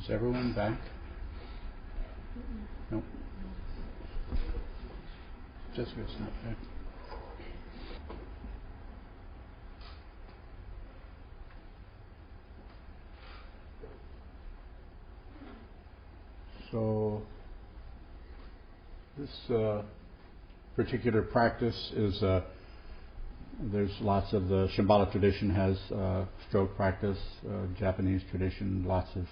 Is everyone back? Nope. Jessica's not back. So this particular practice is there's lots of the Shambhala tradition has stroke practice, Japanese tradition, lots of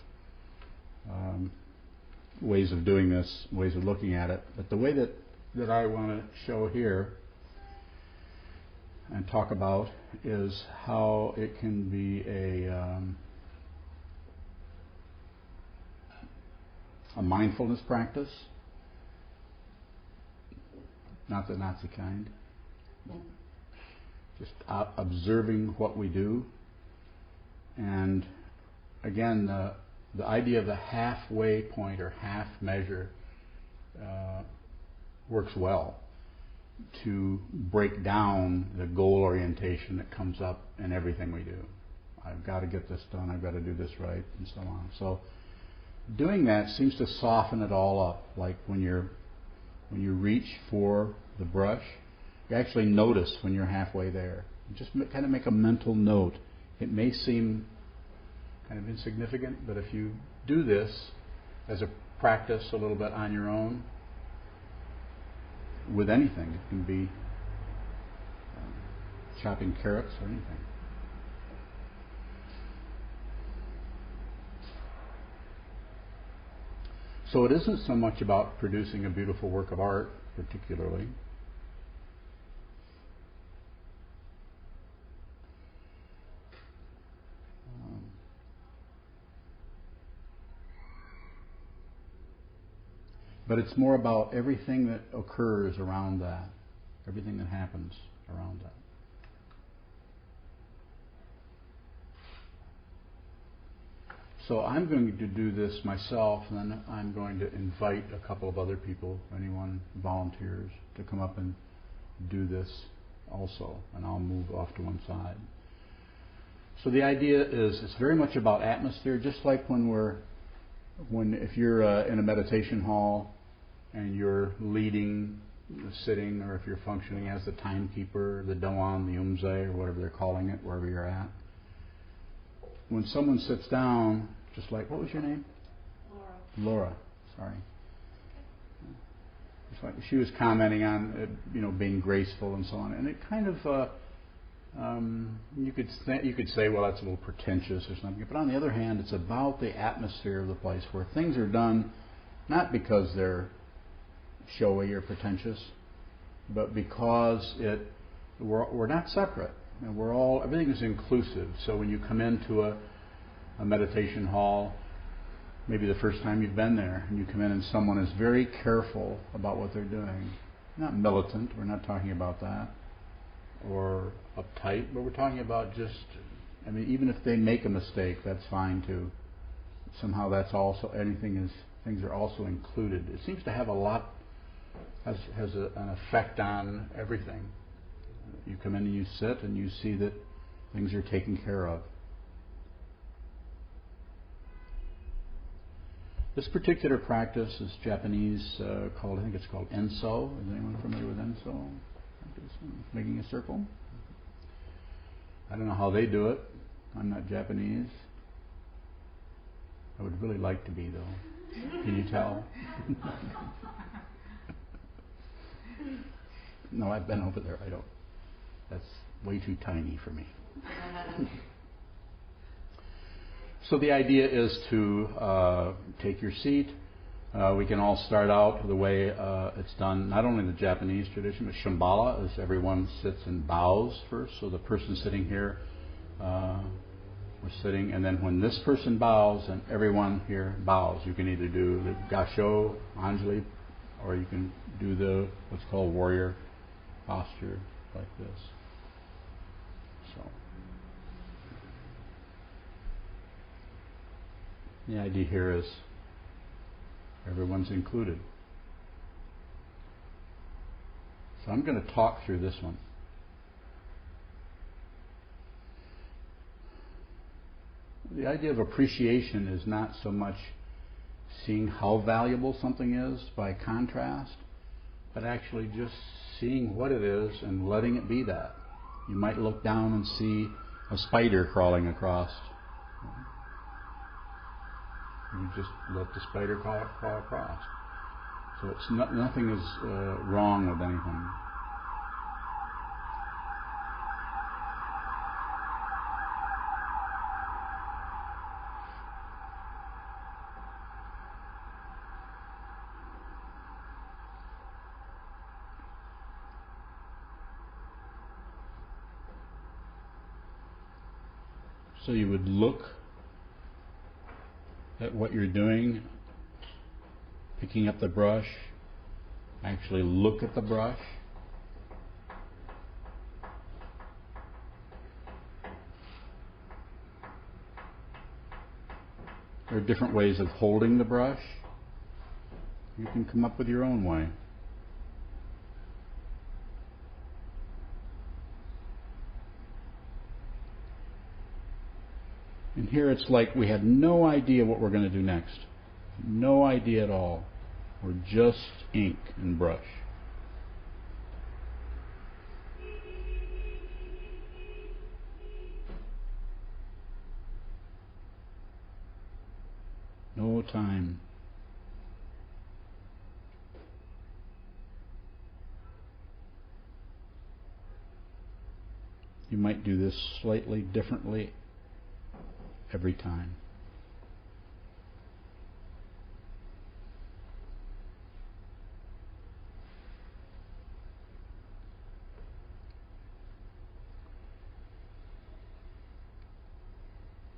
ways of doing this, ways of looking at it. But the way that I want to show here and talk about is how it can be a mindfulness practice, not the Nazi kind, just observing what we do. And again, the idea of the halfway point or half measure works well to break down the goal orientation that comes up in everything we do. I've got to get this done, I've got to do this right, and so on. So doing that seems to soften it all up. Like when you reach for the brush, you actually notice when you're halfway there. Just kind of make a mental note. It may seem kind of insignificant, but if you do this as a practice a little bit on your own, with anything, it can be chopping carrots or anything. So it isn't so much about producing a beautiful work of art, particularly. But it's more about everything that occurs around that, everything that happens around that. So I'm going to do this myself, and then I'm going to invite a couple of other people, anyone volunteers, to come up and do this also, and I'll move off to one side. So the idea is it's very much about atmosphere, just like if you're in a meditation hall and you're leading the sitting, or if you're functioning as the timekeeper, the doan, the umze, or whatever they're calling it, wherever you're at. When someone sits down, just like, what was your name? Laura, sorry. Just like she was commenting on being graceful and so on, and it kind of you could say, well, that's a little pretentious or something. But on the other hand, it's about the atmosphere of the place where things are done not because they're showy or pretentious, but because we're not separate, and everything is inclusive. So when you come into a meditation hall, maybe the first time you've been there, and you come in and someone is very careful about what they're doing, not militant, we're not talking about that, or uptight, but we're talking about even if they make a mistake, that's fine too. Somehow that's also, things are also included. It seems to have has an effect on everything. You come in and you sit and you see that things are taken care of. This particular practice is Japanese, I think it's called Enso. Is anyone familiar with Enso? Making a circle. I don't know how they do it. I'm not Japanese. I would really like to be, though. Can you tell? No, I've been over there. I don't. That's way too tiny for me. So the idea is to take your seat. We can all start out the way it's done, not only in the Japanese tradition, but Shambhala, as everyone sits and bows first. So the person sitting here, we're sitting, and then when this person bows, and everyone here bows. You can either do the Gasho, Anjali, or you can do what's called warrior posture, like this. So the idea here is everyone's included. So I'm going to talk through this one. The idea of appreciation is not so much seeing how valuable something is by contrast, but actually just seeing what it is and letting it be that. You might look down and see a spider crawling across. You just let the spider crawl across. So it's nothing is wrong with anything. So you would look at what you're doing, picking up the brush, actually look at the brush. There are different ways of holding the brush. You can come up with your own way. And here it's like we had no idea what we're going to do next. No idea at all. We're just ink and brush. No time. You might do this slightly differently every time.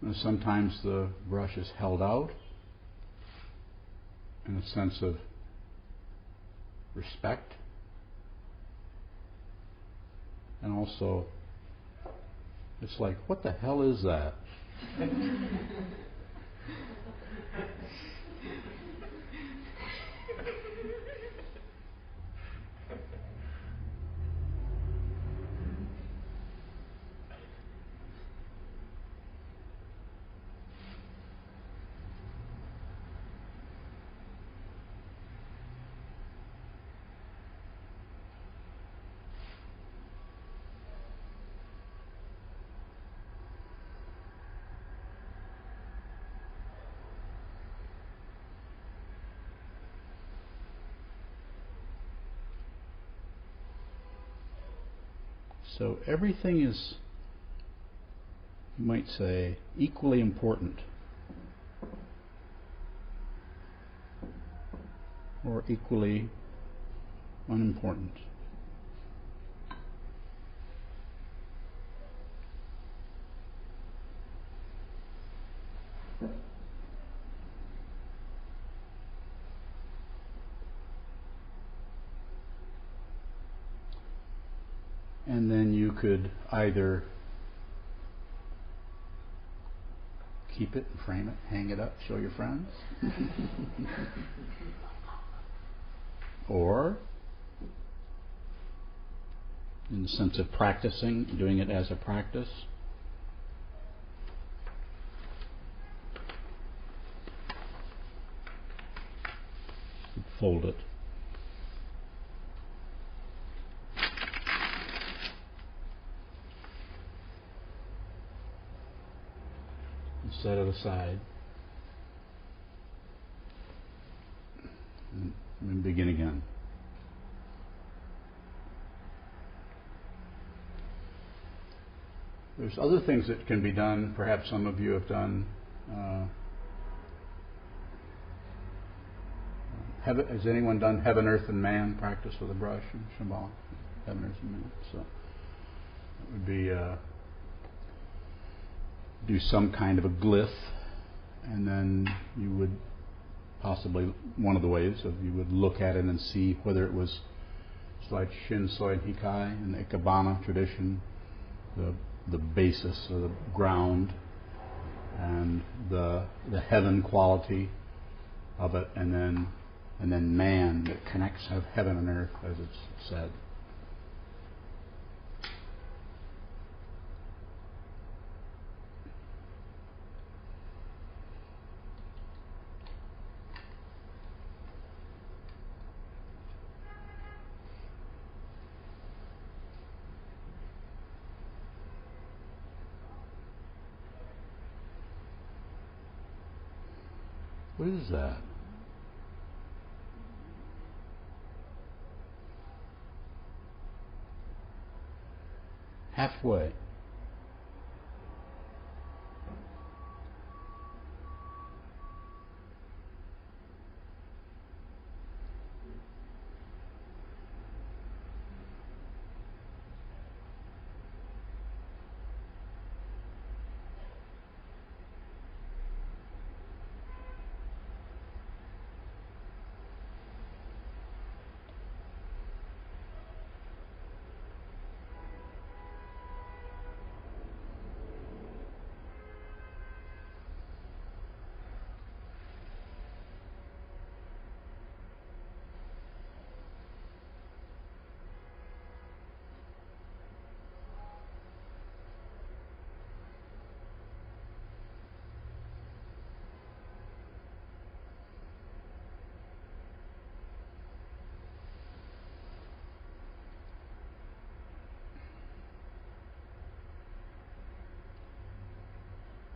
And sometimes the brush is held out in a sense of respect, and also it's like, what the hell is that? So everything is, you might say, equally important or equally unimportant. And then you could either keep it and frame it, hang it up, show your friends, or in the sense of practicing, doing it as a practice, fold it. Set it aside and begin again. There's other things that can be done. Perhaps some of you have done. Has anyone done heaven, earth, and man practice with a brush and Shambhala? Heaven, earth, and man. So it would be do some kind of a glyph, and then you would possibly, one of the ways of, you would look at it and see whether it was, it's like Shin Soy Hikai in the Ikebana tradition, the basis or the ground and the heaven quality of it, and then man that connects heaven and earth, as it's said. What is that? Halfway.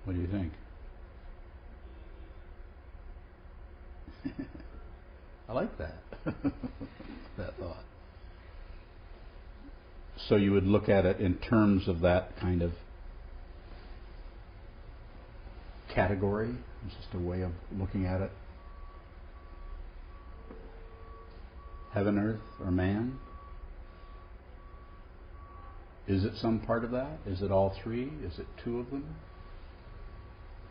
What do you think? I like that. That thought. So you would look at it in terms of that kind of category? It's just a way of looking at it. Heaven, earth, or man? Is it some part of that? Is it all three? Is it two of them?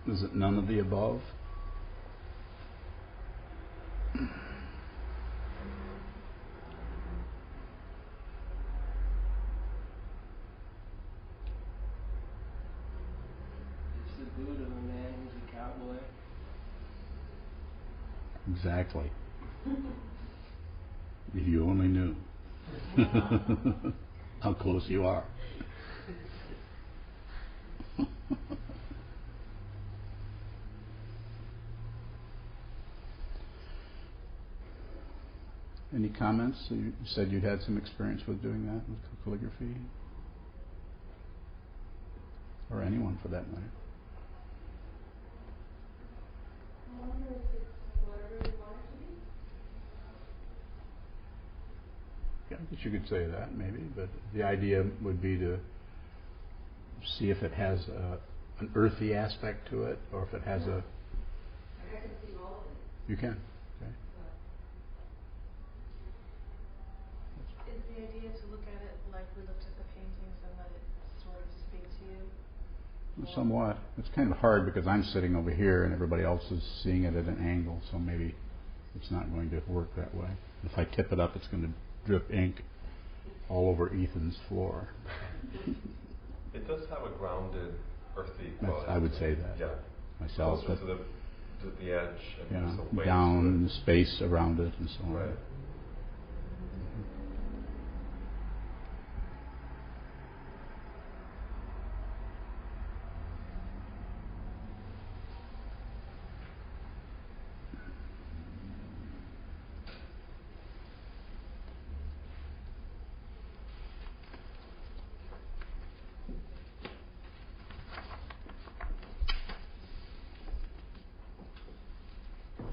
Is it none of the above? Is the Buddha a man who's a cowboy? Exactly. If you only knew how close you are. Any comments? So you said you'd had some experience with doing that, with calligraphy? Or anyone for that matter. I wonder if it's whatever you want it to be. Yeah, I guess you could say that maybe, but the idea would be to see if it has an earthy aspect to it, or if it has a... I can see all of it. You can. Okay. Is the idea to look at it like we looked at the paintings and let it sort of speak to you? Somewhat. It's kind of hard because I'm sitting over here and everybody else is seeing it at an angle, so maybe it's not going to work that way. If I tip it up, it's going to drip ink all over Ethan's floor. It does have a grounded, earthy quality. I would say that. Yeah. Myself. Closer to the edge and Yeah, there's a weight down to the space around it and so on. Right.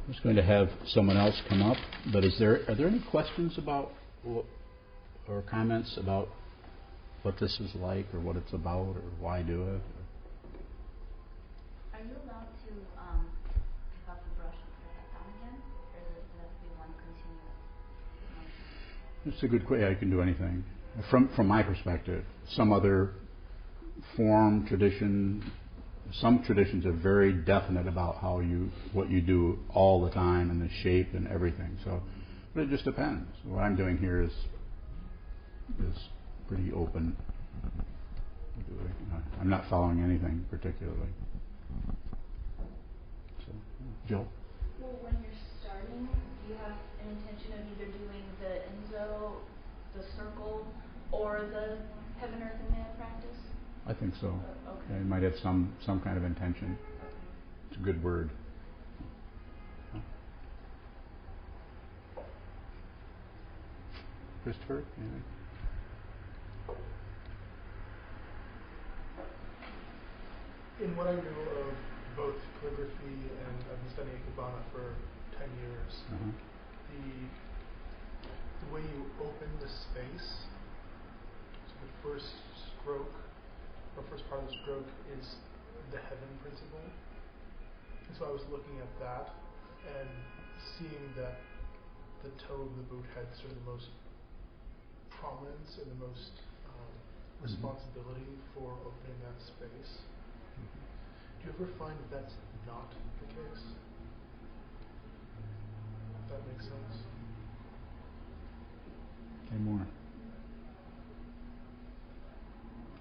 I was going to have someone else come up, but are there any questions about or comments about what this is like or what it's about or why do it? Are you allowed to pick up the brush and put it back down again, or does it have to be one continuous motion? It's a good question. Yeah, you can do anything. From my perspective, some other form, tradition, some traditions are very definite about what you do all the time and the shape and everything. So, but it just depends. What I'm doing here is pretty open. I'm not following anything particularly. So, Jill? Well, when you're starting, do you have an intention of either doing the Enzo, the circle, or the heaven, earth, and man practice? I think so. Okay. It might have some kind of intention. It's a good word. Christopher, anything? In what I know of both calligraphy and I've been studying Ikebana for 10 years. Uh-huh. The way you open the space, so the first stroke, or first part of the stroke is the heaven principle. And so I was looking at that and seeing that the toe of the boot had sort of the most prominence and the most responsibility for opening that space. Do you ever find that that's not the case? If that makes sense? Say more.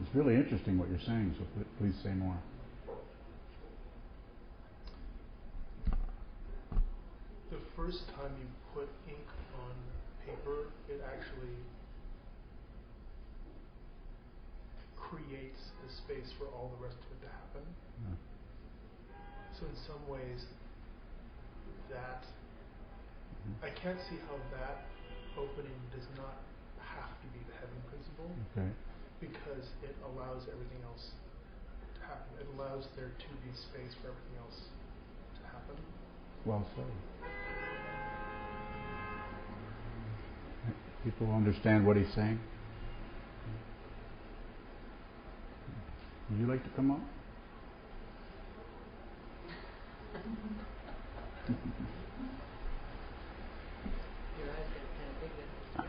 It's really interesting what you're saying, so please say more. The first time you put ink on paper, it actually creates the space for all the rest of it to happen. Yeah. So in some ways, that I can't see how that opening does not have to be the heaven principle, Okay. because it allows everything else to happen. It allows there to be space for everything else to happen. Well said. People understand what he's saying? Would you like to come up? Your eyes get kind of big then.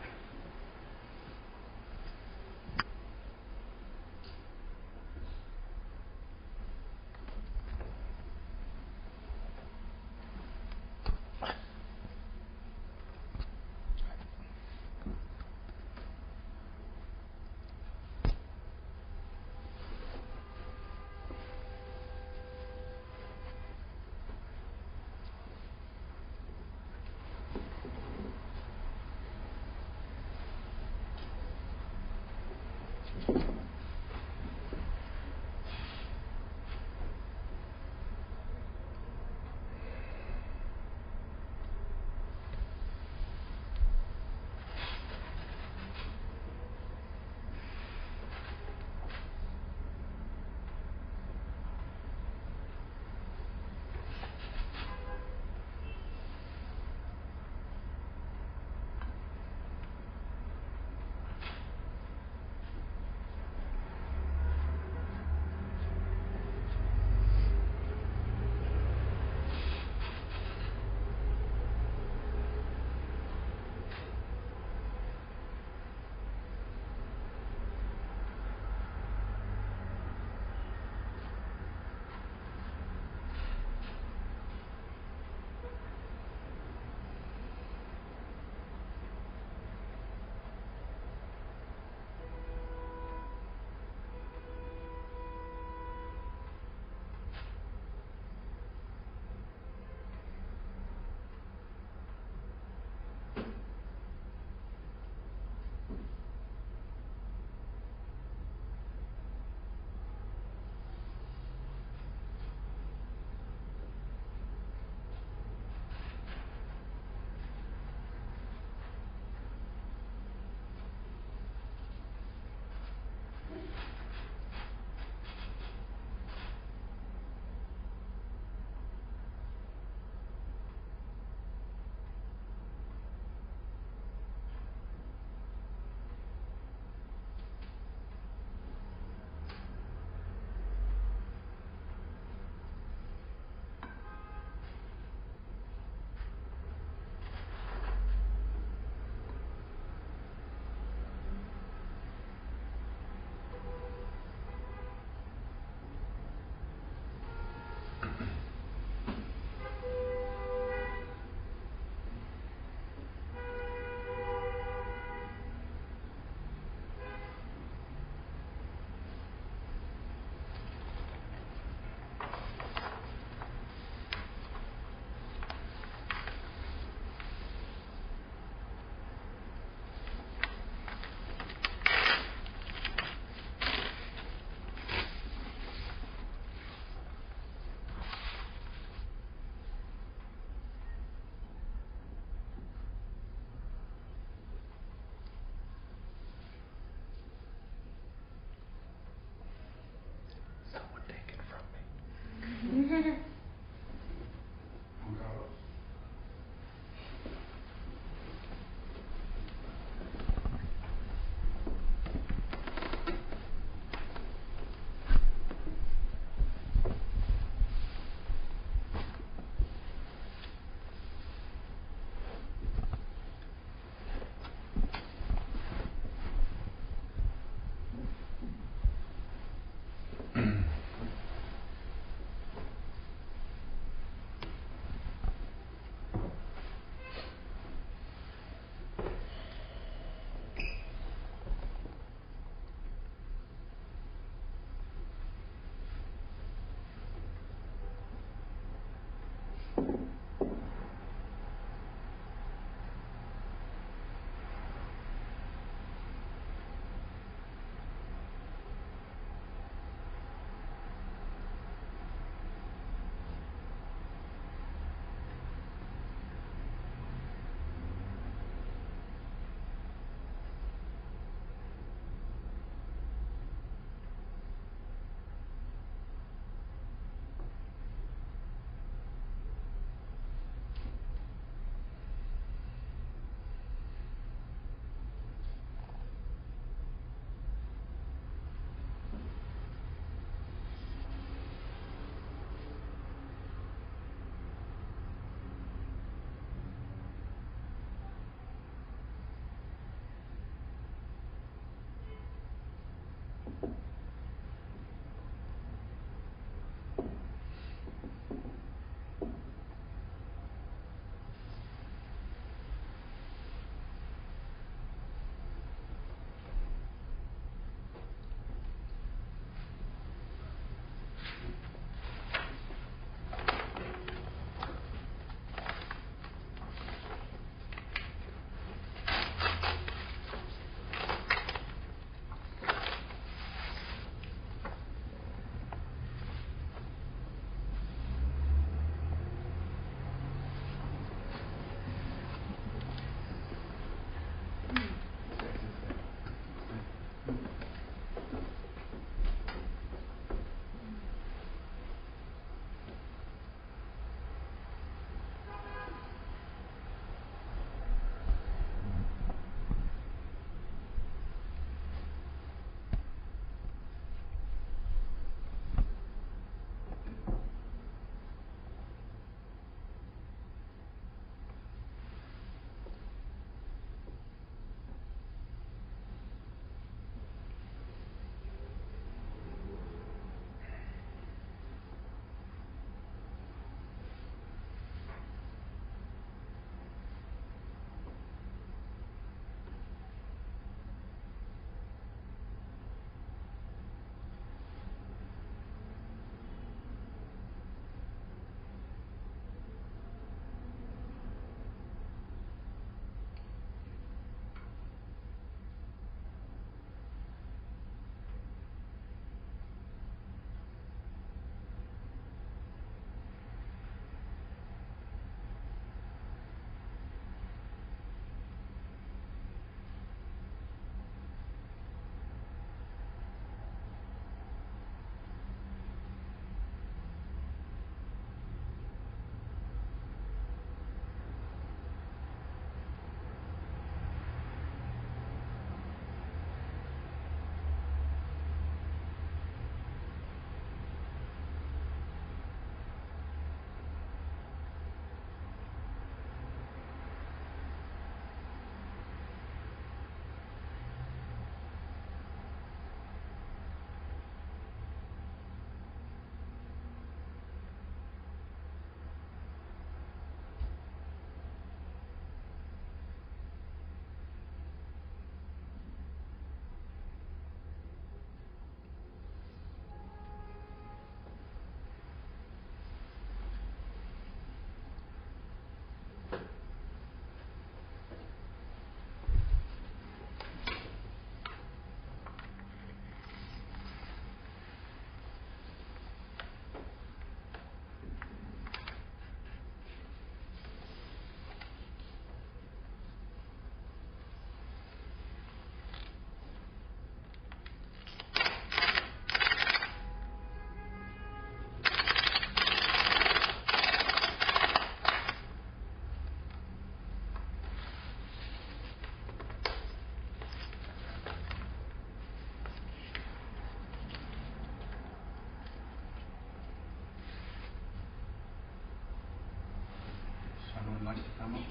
come up?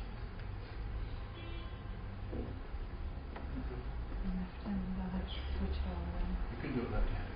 And they'll have to switch it all around. You can do it left-handed.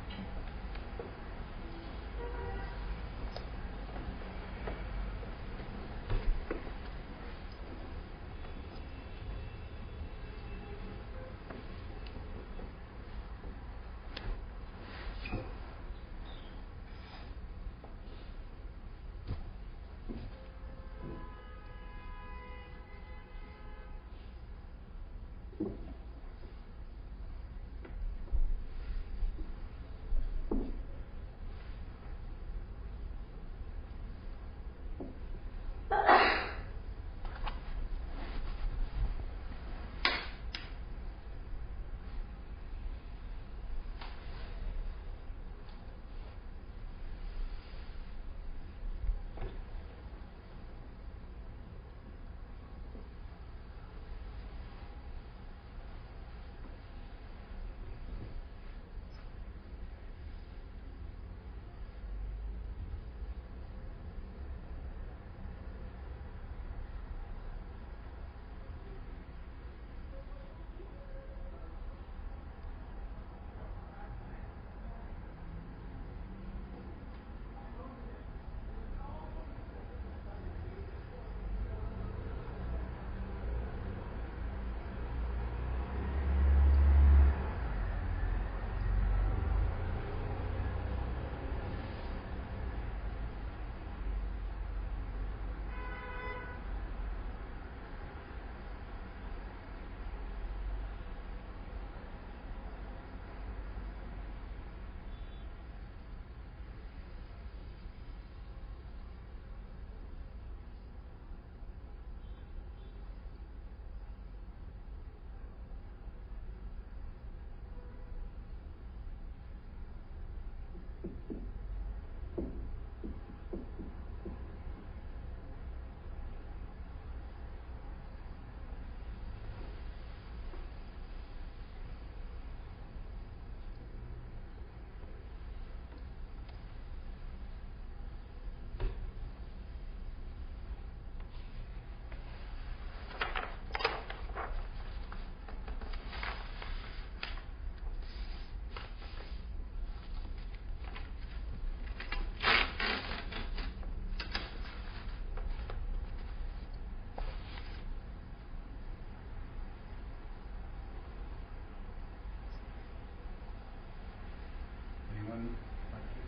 Anyone like to?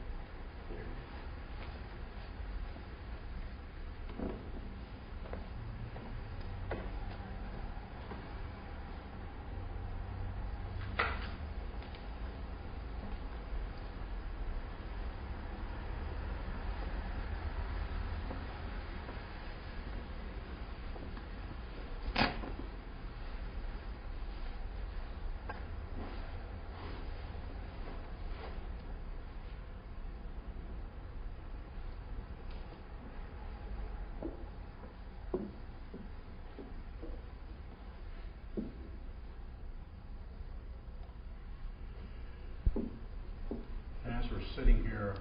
And as we're sitting here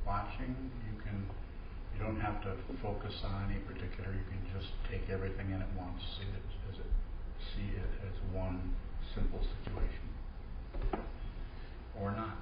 watching, you don't have to focus on any particular, you can just take everything in at once, see it as one simple situation. Or not.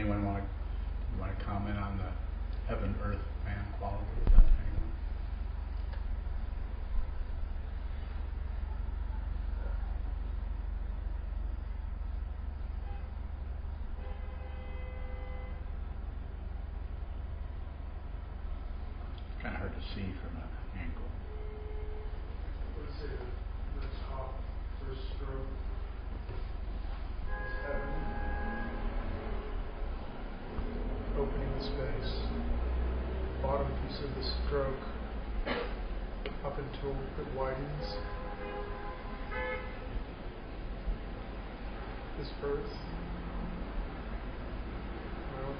anyone want to comment on the heaven, earth, man quality? Anyone? Kind of hard to see from an angle. Let's say the top first stroke is heaven, opening the space. Bottom piece of the stroke up until it widens is earth. Well,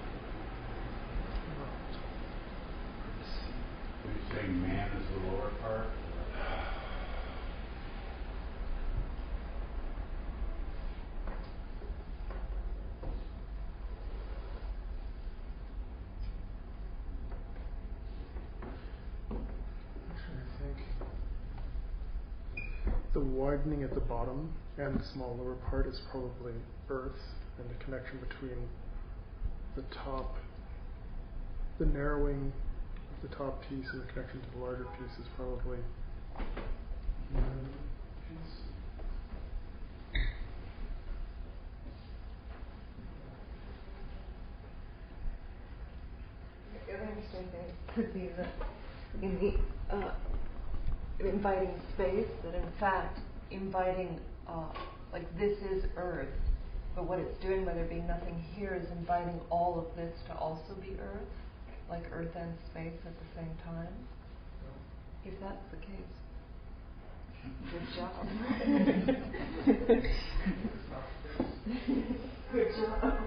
Are you saying man is the lower part? the widening at the bottom and the small lower part is probably earth, and the connection between the top, the narrowing of the top piece and the connection to the larger piece is probably piece. The other interesting thing could be that in the inviting space, that in fact inviting, like this is earth, but what it's doing by there being nothing here is inviting all of this to also be earth, like earth and space at the same time. If that's the case, good job. Good job.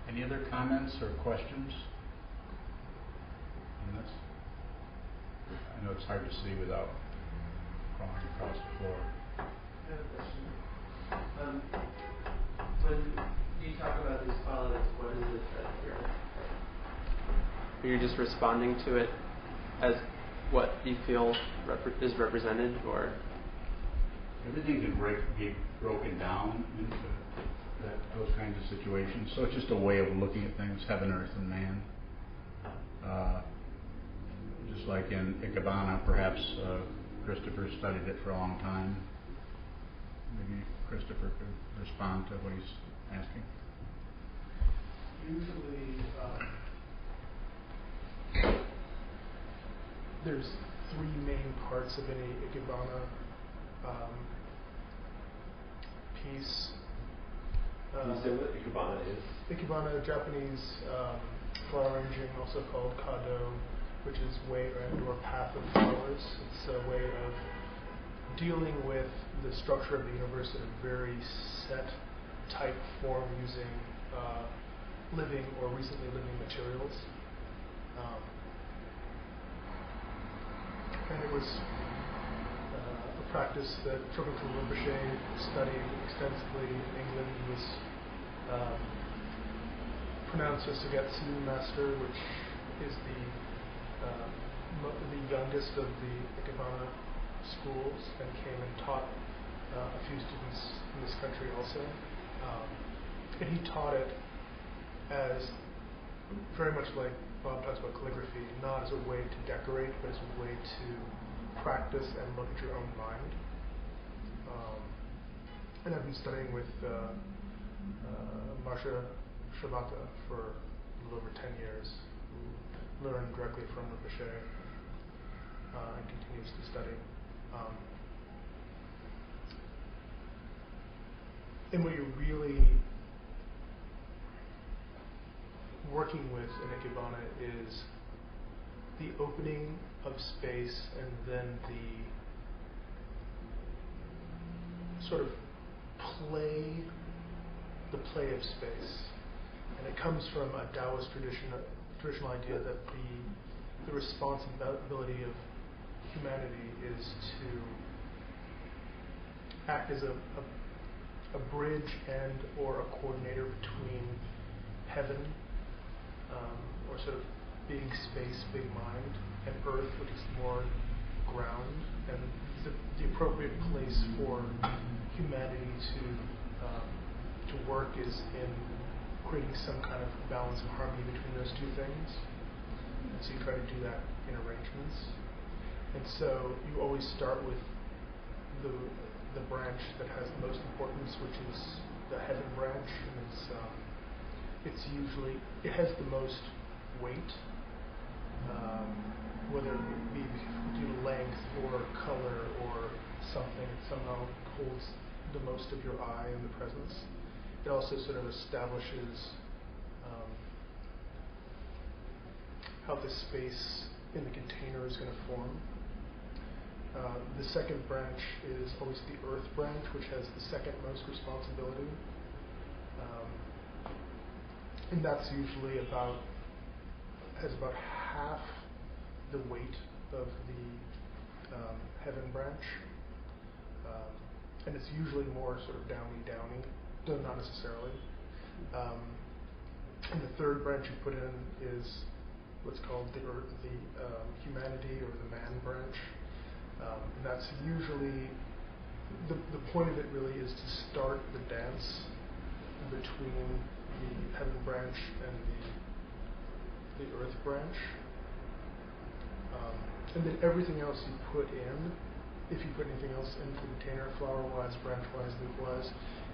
Any other comments or questions on this? I know it's hard to see without crawling across the floor. I have a question. When you talk about these qualities, what is it that you're just responding to it as what you feel is represented, or? Everything can be broken down into those kinds of situations. So it's just a way of looking at things, heaven, earth, and man. Just like in Ikebana, perhaps Christopher studied it for a long time. Maybe Christopher could respond to what he's asking. Usually, there's three main parts of any Ikebana piece. Can you say what Ikebana is? Ikebana, Japanese flower arranging, also called kado, which is way or path of flowers. It's a way of dealing with the structure of the universe in a very set type form using living or recently living materials. And it was a practice that Sokuzan Bob Brown studied extensively in England. He was pronounced a Sugetsu master, which is the youngest of the Ikebana schools, and came and taught a few students in this country also. And he taught it as very much like Bob talks about calligraphy, not as a way to decorate, but as a way to practice and look at your own mind. And I've been studying with Marsha Shibata for a little over 10 years, who learned directly from Rinpoche and continues to study. And what you're really working with in Ikebana is the opening of space and then the sort of the play of space. And it comes from a Taoist traditional idea that the responsibility of humanity is to act as a bridge and or a coordinator between heaven, or sort of big space, big mind, and earth, which is more ground, and the appropriate place for humanity to work is in creating some kind of balance and harmony between those two things. And so you try to do that in arrangements. And so you always start with the branch that has the most importance, which is the heaven branch, and it's usually, it has the most weight, whether it be due to length or color or something, it somehow holds the most of your eye and the presence. It also sort of establishes how the space in the container is going to form. The second branch is always the earth branch, which has the second most responsibility. And that's usually has about half the weight of the heaven branch. And it's usually more sort of downy, though not necessarily. And the third branch you put in is what's called the humanity or the man branch. And that's usually, the point of it really is to start the dance between the heaven branch and the earth branch. And then everything else you put in, if you put anything else into the container, flower-wise, branch-wise, leaf-wise,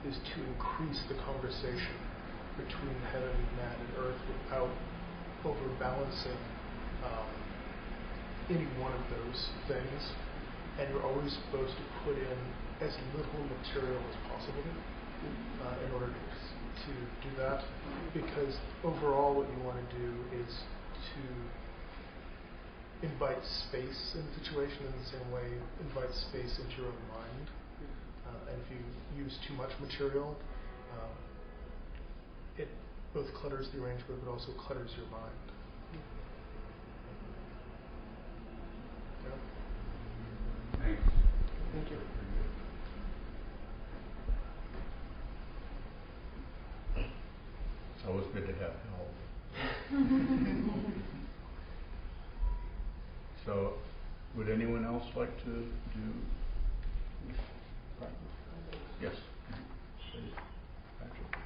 is to increase the conversation between heaven, man, and earth without overbalancing any one of those things. And you're always supposed to put in as little material as possible in order to do that, because overall what you want to do is to invite space in the situation in the same way, invite space into your own mind. And if you use too much material, it both clutters the arrangement but also clutters your mind. Yeah? Thanks. Thank you. It's always good to have help. So, would anyone else like to do? Yes. Patrick.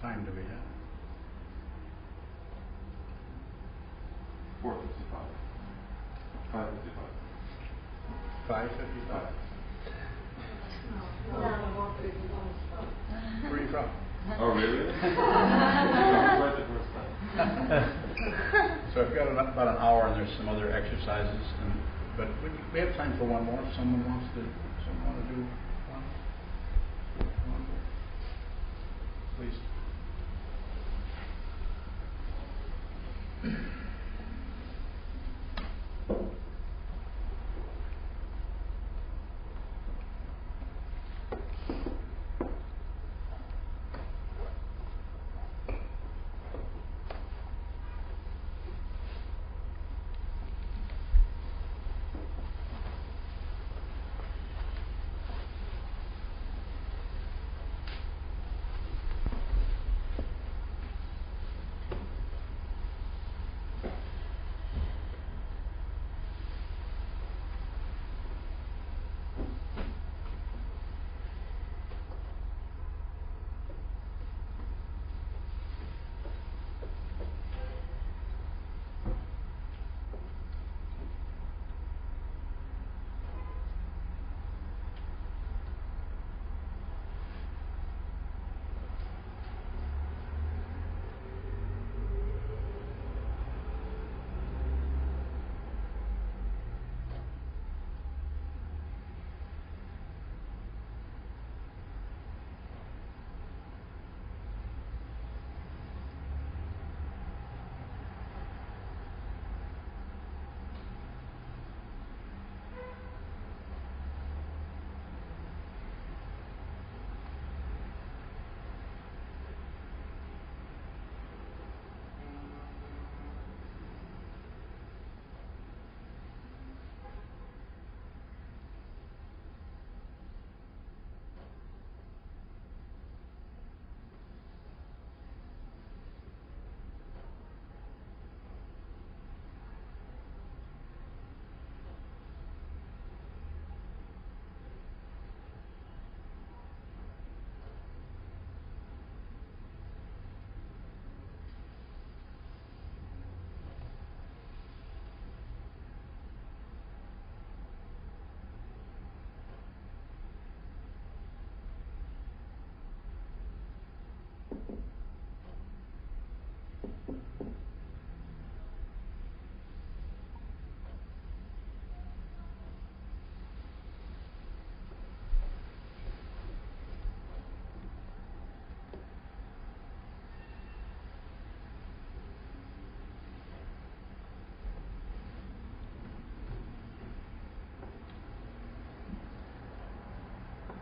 time do we have? 4:55. 5:55. 5:55. No, I want to be on spot. Where are you from? Oh, really? That's right the first time. So I've got about an hour, and there's some other exercises, but we have time for one more. If someone wants to do one. Please.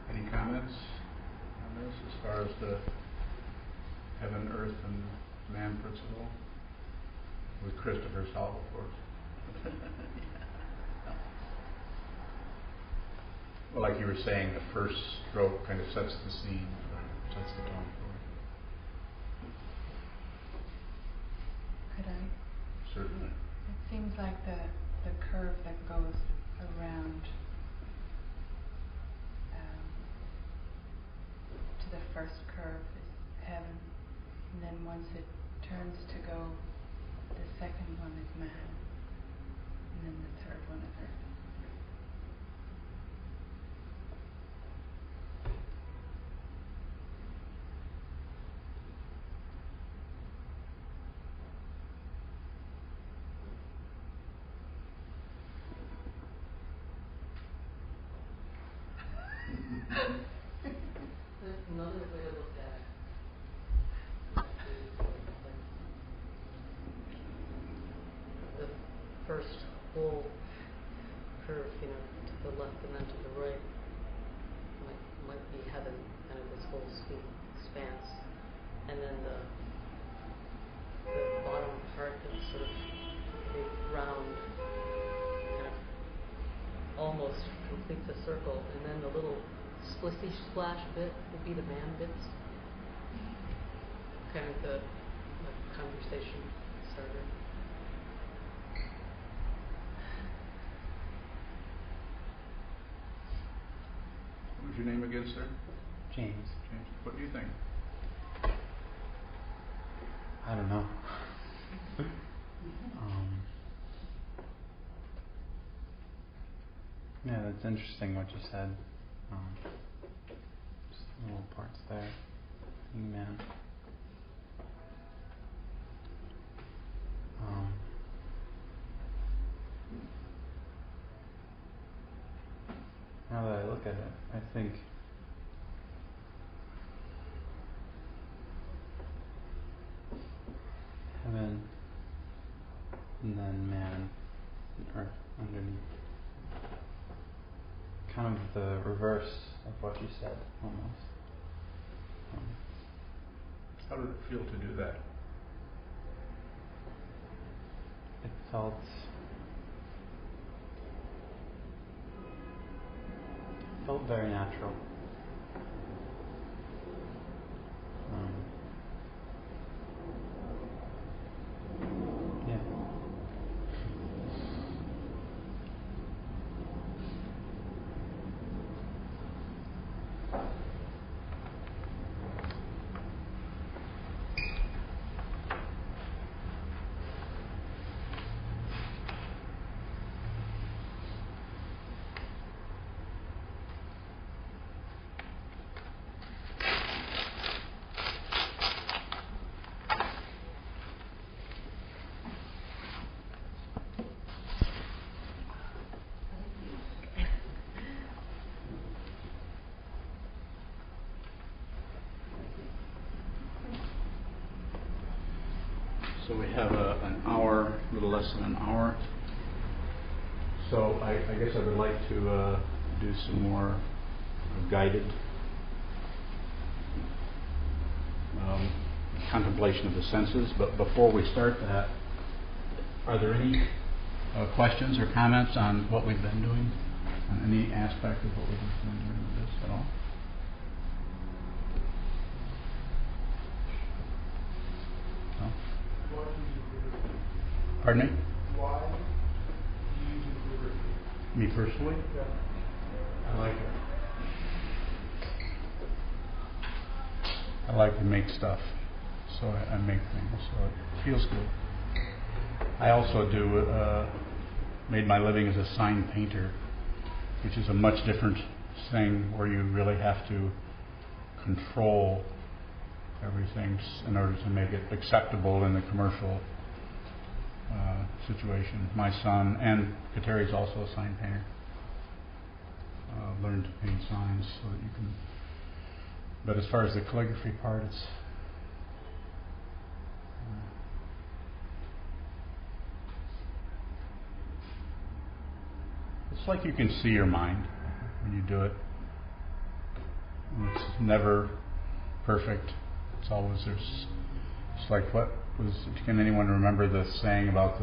Any comments on this as far as the heaven, earth, and man principle? With Christopher's help, of course. Well, like you were saying, the first stroke kind of sets the scene, sets the tone for it. Could I? Certainly. It seems like the curve that goes around to the first curve is heaven, and then once it turns to go, the second one is man, and then the third one is earth. Another way to look at it is like the first whole curve, to the left and then to the right might be heaven, kind of this whole expanse, and then the bottom part is sort of a big round, kind of almost complete the circle, and then the little splishy splash bit would be the man bits. Kind of the conversation starter. What was your name again, sir? James. James. What do you think? don't know. Yeah, that's interesting what you said. Just little parts there. Amen. Now that I look at it, I think heaven and then man and earth underneath. Kind of the reverse of what you said, almost. How did it feel to do that? It felt very natural. Yeah. So we have an hour, a little less than an hour. So I guess I would like to do some more guided contemplation of the senses. But before we start that, are there any questions or comments on what we've been doing? On any aspect of what we've been doing with this at all? No? Pardon me? Why do you do calligraphy? Me personally? Yeah. I like it. I like to make stuff, so I make things, so it feels good. I also made my living as a sign painter, which is a much different thing where you really have to control everything in order to make it acceptable in the commercial situation. My son, and Kateri's also a sign painter, learned to paint signs so that you can. But as far as the calligraphy part, it's like you can see your mind when you do it. And it's never perfect. It's always it's like can anyone remember the saying about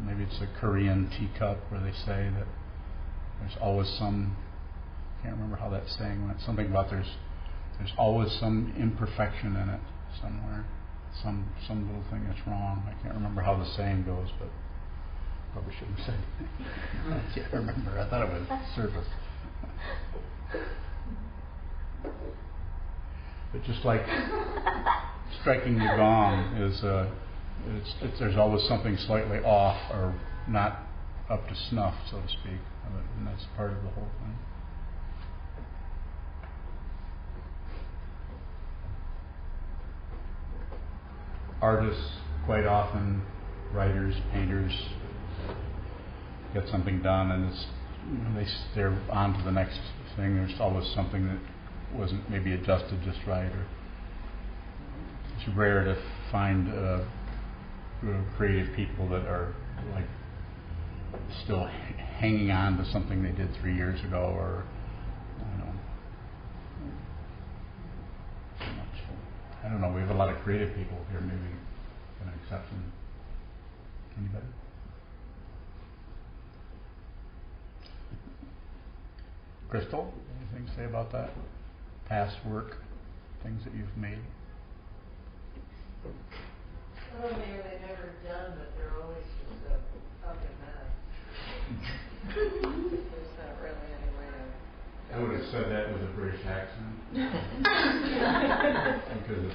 maybe it's a Korean teacup where they say that there's always some, I can't remember how that saying went, something about there's always some imperfection in it somewhere, some little thing that's wrong. I can't remember how the saying goes, but probably shouldn't say anything. I can't remember. I thought it was surface. But just like striking the gong is, there's always something slightly off or not up to snuff, so to speak, and that's part of the whole thing. Artists, quite often, writers, painters, get something done, and they're on to the next thing. There's always something that wasn't maybe adjusted just right, or it's rare to find creative people that are like still hanging on to something they did 3 years ago, or so much. I don't know. We have a lot of creative people here. Maybe an exception. Anybody? Crystal, anything to say about that? Past work, things that you've made? Well, maybe they've never done, but they're always just a fucking mess. There's not really any way to. I would have said that with a British accent. Because it's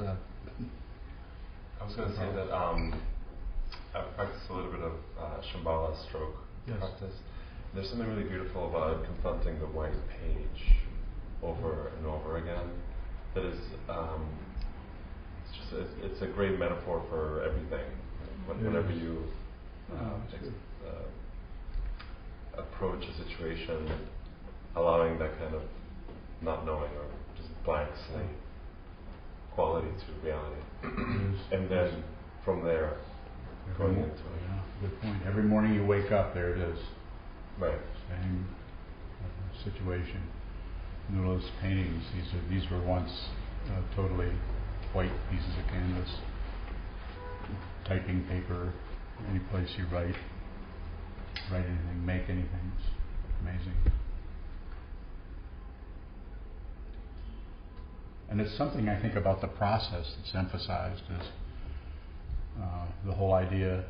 I was going to say that I've practiced a little bit of Shambhala stroke practice. There's something really beautiful about confronting the white page over and over again. That is, it's a great metaphor for everything. Whenever you approach a situation, allowing that kind of not knowing or just blank slate quality to reality, and then from there going into it. Yeah, good point. Every morning you wake up, there it is. Right. Same situation. You know, those paintings, these were once totally white pieces of canvas. Typing paper, any place you write anything, make anything. It's amazing. And it's something I think about the process that's emphasized is the whole idea.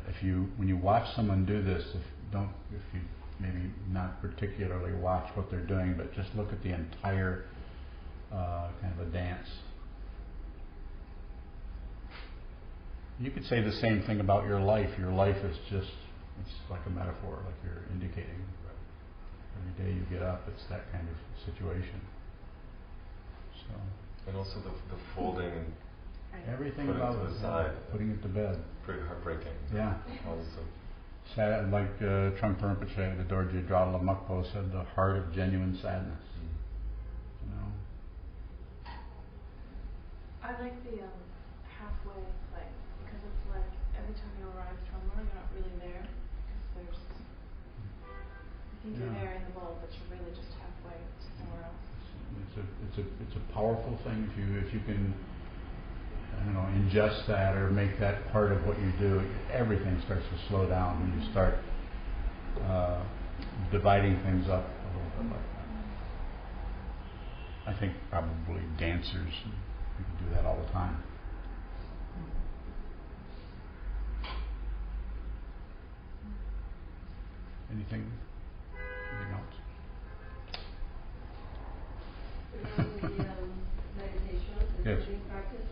When you watch someone do this, if you maybe not particularly watch what they're doing, but just look at the entire kind of a dance. You could say the same thing about your life. Your life is it's like a metaphor, like you're indicating. Every day you get up, it's that kind of situation. So. And also the folding and everything putting about it to it, the side. Putting it to bed. Pretty heartbreaking. Yeah. Sad, like Trungpa Rinpoche, the Dorje Dradla Mukpo said, the heart of genuine sadness. You know. I like the halfway play, because it's like every time you arrive somewhere, you're not really there, because you think you're there in the bowl, but you're really just halfway to somewhere else. It's a powerful thing if you can, I don't know, ingest that or make that part of what you do. Everything starts to slow down when you start dividing things up a little bit like that. I think probably dancers, you can do that all the time. Anything else? Meditation, the yes. breathing practice,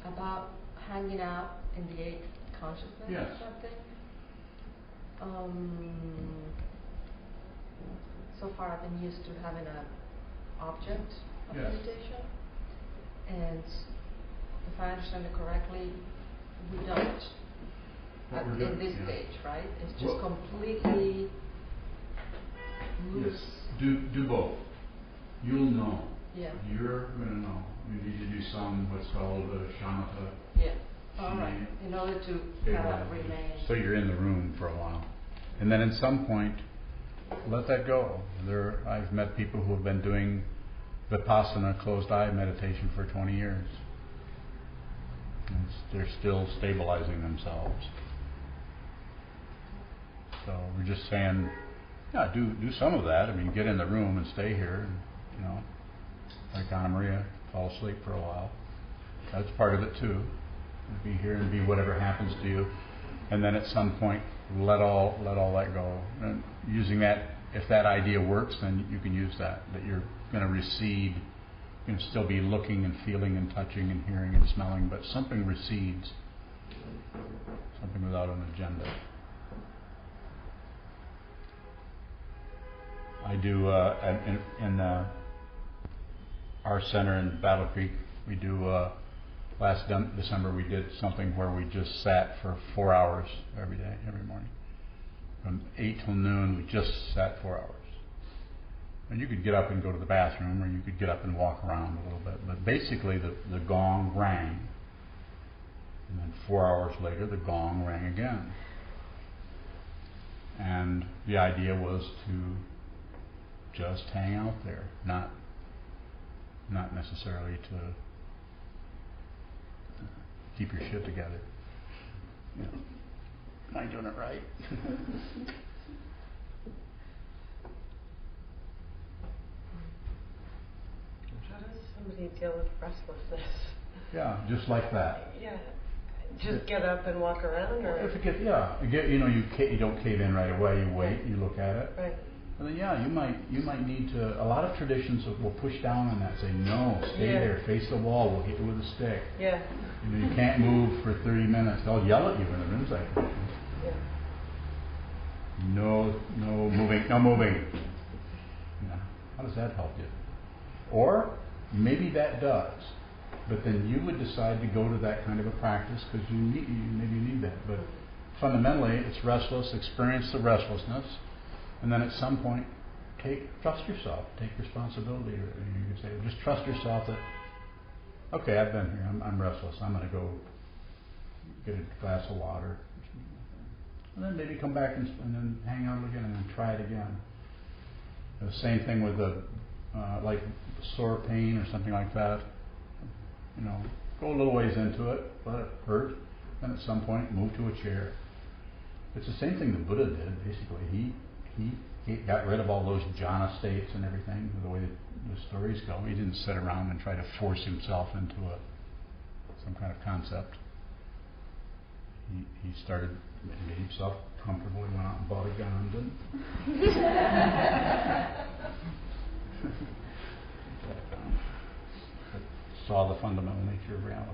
about hanging out in the eighth consciousness yes. or something. So far I've been used to having an object of yes. meditation, and if I understand it correctly, we don't in this stage, right? It's just completely loose. Yes. Do both. You'll know. Yeah. You're going to know. You need to do some what's called shamatha. Yeah. All right. In order to kind of remain. So you're in the room for a while, and then at some point, let that go. I've met people who have been doing vipassana closed eye meditation for 20 years. And they're still stabilizing themselves. So we're just saying, yeah, do some of that. I mean, get in the room and stay here. And, you know, like Anna Maria, fall asleep for a while. That's part of it too. Be here and be whatever happens to you, and then at some point let all that go. And using that, if that idea works, then you can use that. That you're going to recede. You can still be looking and feeling and touching and hearing and smelling, but something recedes. Something without an agenda. I do in our center in Battle Creek. We do last December we did something where we just sat for 4 hours every day, every morning, from 8 till noon. We just sat 4 hours, and you could get up and go to the bathroom, or you could get up and walk around a little bit. But basically, the gong rang, and then 4 hours later, the gong rang again, and the idea was to just hang out there, not necessarily to keep your shit together. You know, am I doing it right? How does somebody deal with restlessness? Yeah, just like that. Yeah, just get up and walk around, or if it you don't cave in right away. You wait, you look at it. Right. And then you might need to. A lot of traditions will push down on that, say no, stay there, face the wall. We'll hit you with a stick. Yeah. You can't move for 30 minutes. They'll yell at you in the Rinzai tradition. Yeah. No moving, no moving. How does that help you? Or maybe that does, but then you would decide to go to that kind of a practice because maybe you need that. But fundamentally, it's restless. Experience the restlessness, and then at some point, trust yourself. Take responsibility. You could say, just trust yourself that, okay, I've been here. I'm restless. I'm going to go get a glass of water. And then maybe come back and then hang out again and then try it again. The same thing with like sore pain or something like that. Go a little ways into it, let it hurt, then at some point move to a chair. It's the same thing the Buddha did, basically. He got rid of all those jhana states and everything, the way that the stories go. He didn't sit around and try to force himself into some kind of concept. He started, made himself comfortable. He went out and bought a gun and saw the fundamental nature of reality.